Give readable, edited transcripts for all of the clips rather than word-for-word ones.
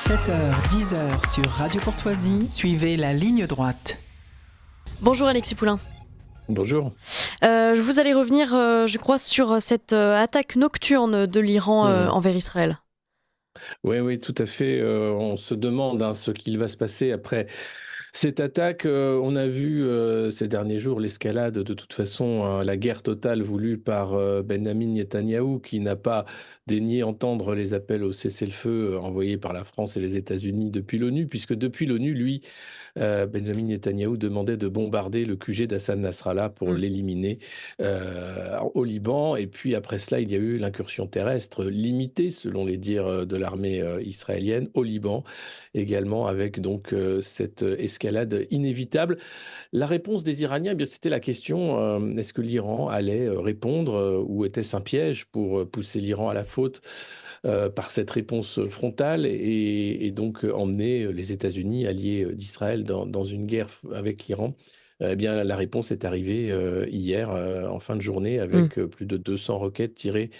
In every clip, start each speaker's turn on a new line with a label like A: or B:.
A: 7h-10h sur Radio Courtoisie, suivez la ligne droite.
B: Bonjour Alexis Poulain.
C: Bonjour.
B: Vous allez revenir, je crois, sur cette attaque nocturne de l'Iran envers Israël.
C: Oui, tout à fait. On se demande ce qu'il va se passer après cette attaque. On a vu ces derniers jours l'escalade, de toute façon, la guerre totale voulue par Benjamin Netanyahou, qui n'a pas daigné entendre les appels au cessez-le-feu envoyés par la France et les États-Unis depuis l'ONU, puisque depuis l'ONU, lui, Benjamin Netanyahou demandait de bombarder le QG d'Hassan Nasrallah pour l'éliminer au Liban. Et puis après cela, il y a eu l'incursion terrestre limitée, selon les dires de l'armée israélienne, au Liban, également avec donc cette escalade inévitable. La réponse des Iraniens, eh bien, c'était la question, est-ce que l'Iran allait répondre ou était-ce un piège pour pousser l'Iran à la faute par cette réponse frontale et donc emmener les États-Unis, alliés d'Israël, dans une guerre avec l'Iran. Eh bien, la réponse est arrivée hier, en fin de journée, avec plus de 200 roquettes tirées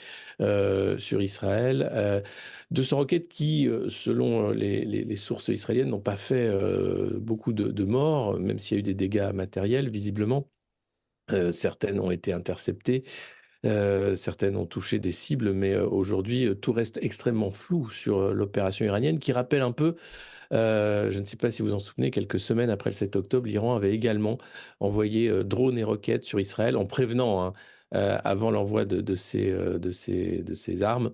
C: sur Israël. 200 roquettes qui, selon les sources israéliennes, n'ont pas fait beaucoup de morts, même s'il y a eu des dégâts matériels, visiblement. Certaines ont été interceptées. Certaines ont touché des cibles, mais aujourd'hui, tout reste extrêmement flou sur l'opération iranienne, qui rappelle un peu, je ne sais pas si vous en souvenez, quelques semaines après le 7 octobre, l'Iran avait également envoyé drones et roquettes sur Israël en prévenant, avant l'envoi de ces armes.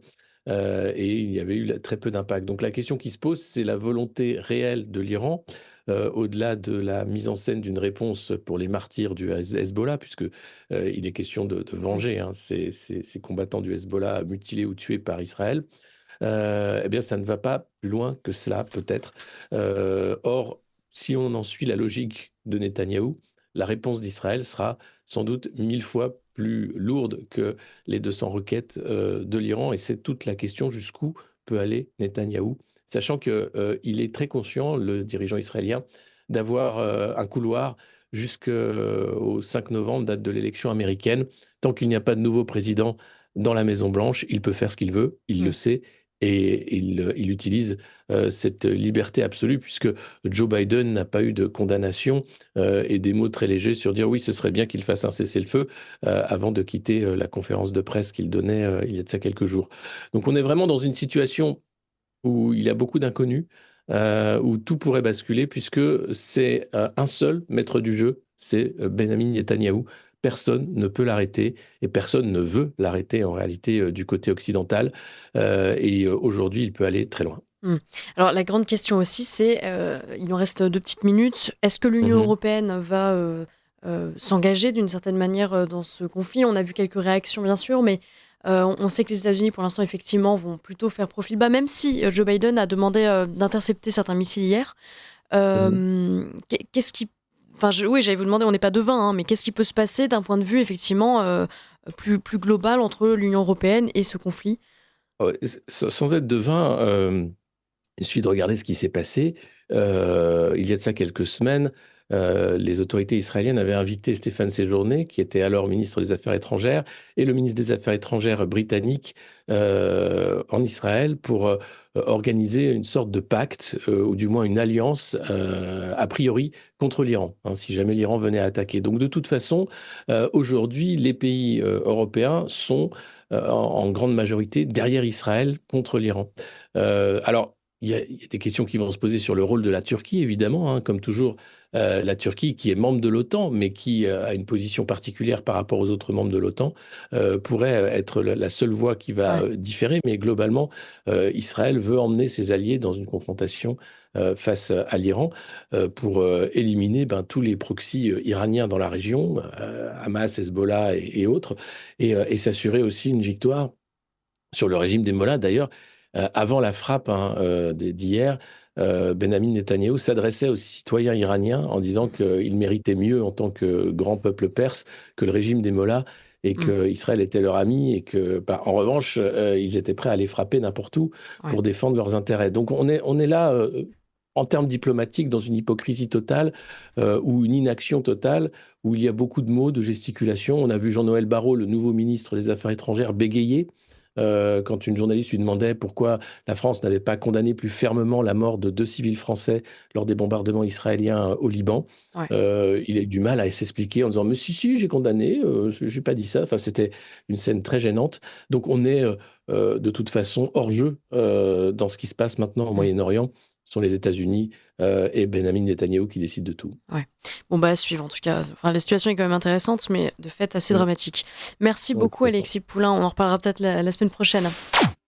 C: Et il y avait eu très peu d'impact. Donc la question qui se pose, c'est la volonté réelle de l'Iran, au-delà de la mise en scène d'une réponse pour les martyrs du Hezbollah, puisque il est question de venger ces combattants du Hezbollah mutilés ou tués par Israël. Eh bien, ça ne va pas plus loin que cela, peut-être. Or, si on en suit la logique de Netanyahou, la réponse d'Israël sera sans doute 1000 fois plus lourde que les 200 requêtes de l'Iran. Et c'est toute la question, jusqu'où peut aller Netanyahou, sachant qu'il est très conscient, le dirigeant israélien, d'avoir un couloir jusqu'au 5 novembre, date de l'élection américaine. Tant qu'il n'y a pas de nouveau président dans la Maison-Blanche, il peut faire ce qu'il veut, il le sait. Et il utilise cette liberté absolue, puisque Joe Biden n'a pas eu de condamnation et des mots très légers sur dire oui, ce serait bien qu'il fasse un cessez-le-feu avant de quitter la conférence de presse qu'il donnait il y a de ça quelques jours. Donc on est vraiment dans une situation où il y a beaucoup d'inconnus, où tout pourrait basculer, puisque c'est un seul maître du jeu, c'est Benjamin Netanyahou. Personne ne peut l'arrêter et personne ne veut l'arrêter en réalité du côté occidental. Et aujourd'hui, il peut aller très loin.
B: Alors la grande question aussi, c'est, il nous reste 2 petites minutes, est-ce que l'Union européenne va s'engager d'une certaine manière dans ce conflit? On a vu quelques réactions bien sûr, mais on sait que les États-Unis pour l'instant effectivement vont plutôt faire profil bas, même si Joe Biden a demandé d'intercepter certains missiles hier. Qu'est-ce qui... Enfin, oui, j'allais vous demander, on n'est pas devin, mais qu'est-ce qui peut se passer d'un point de vue effectivement plus global entre l'Union européenne et ce conflit?
C: Sans être devin, il suffit de regarder ce qui s'est passé. Il y a de ça quelques semaines, les autorités israéliennes avaient invité Stéphane Séjourné, qui était alors ministre des Affaires étrangères, et le ministre des Affaires étrangères britannique en Israël pour organiser une sorte de pacte, ou du moins une alliance, a priori, contre l'Iran, si jamais l'Iran venait à attaquer. Donc de toute façon, aujourd'hui, les pays européens sont en grande majorité derrière Israël contre l'Iran. Alors, il y a des questions qui vont se poser sur le rôle de la Turquie, évidemment, comme toujours. La Turquie, qui est membre de l'OTAN, mais qui a une position particulière par rapport aux autres membres de l'OTAN, pourrait être la seule voie qui va différer. Mais globalement, Israël veut emmener ses alliés dans une confrontation face à l'Iran pour éliminer tous les proxys iraniens dans la région, Hamas, Hezbollah et autres, et s'assurer aussi une victoire sur le régime des Mollahs. D'ailleurs, avant la frappe d'hier, Benjamin Netanyahou s'adressait aux citoyens iraniens en disant qu'ils méritaient mieux en tant que grand peuple perse que le régime des Mollahs et qu'Israël était leur ami et que, en revanche, ils étaient prêts à les frapper n'importe où pour défendre leurs intérêts. Donc on est là, en termes diplomatiques, dans une hypocrisie totale ou une inaction totale, où il y a beaucoup de mots, de gesticulations. On a vu Jean-Noël Barrot, le nouveau ministre des Affaires étrangères, bégayer quand une journaliste lui demandait pourquoi la France n'avait pas condamné plus fermement la mort de 2 civils français lors des bombardements israéliens au Liban.
B: Ouais.
C: Il a eu du mal à s'expliquer en disant mais si j'ai condamné, j'ai pas dit ça. Enfin c'était une scène très gênante. Donc on est de toute façon hors jeu dans ce qui se passe maintenant au
B: Mm.
C: Moyen-Orient. Ce sont les États-Unis et Benjamin Netanyahou qui décident de tout.
B: Ouais. Bon, à suivre en tout cas. Enfin, la situation est quand même intéressante, mais de fait assez dramatique. Merci
C: Oui,
B: beaucoup
C: complètement.
B: Alexis Poulain. On en reparlera peut-être la semaine prochaine.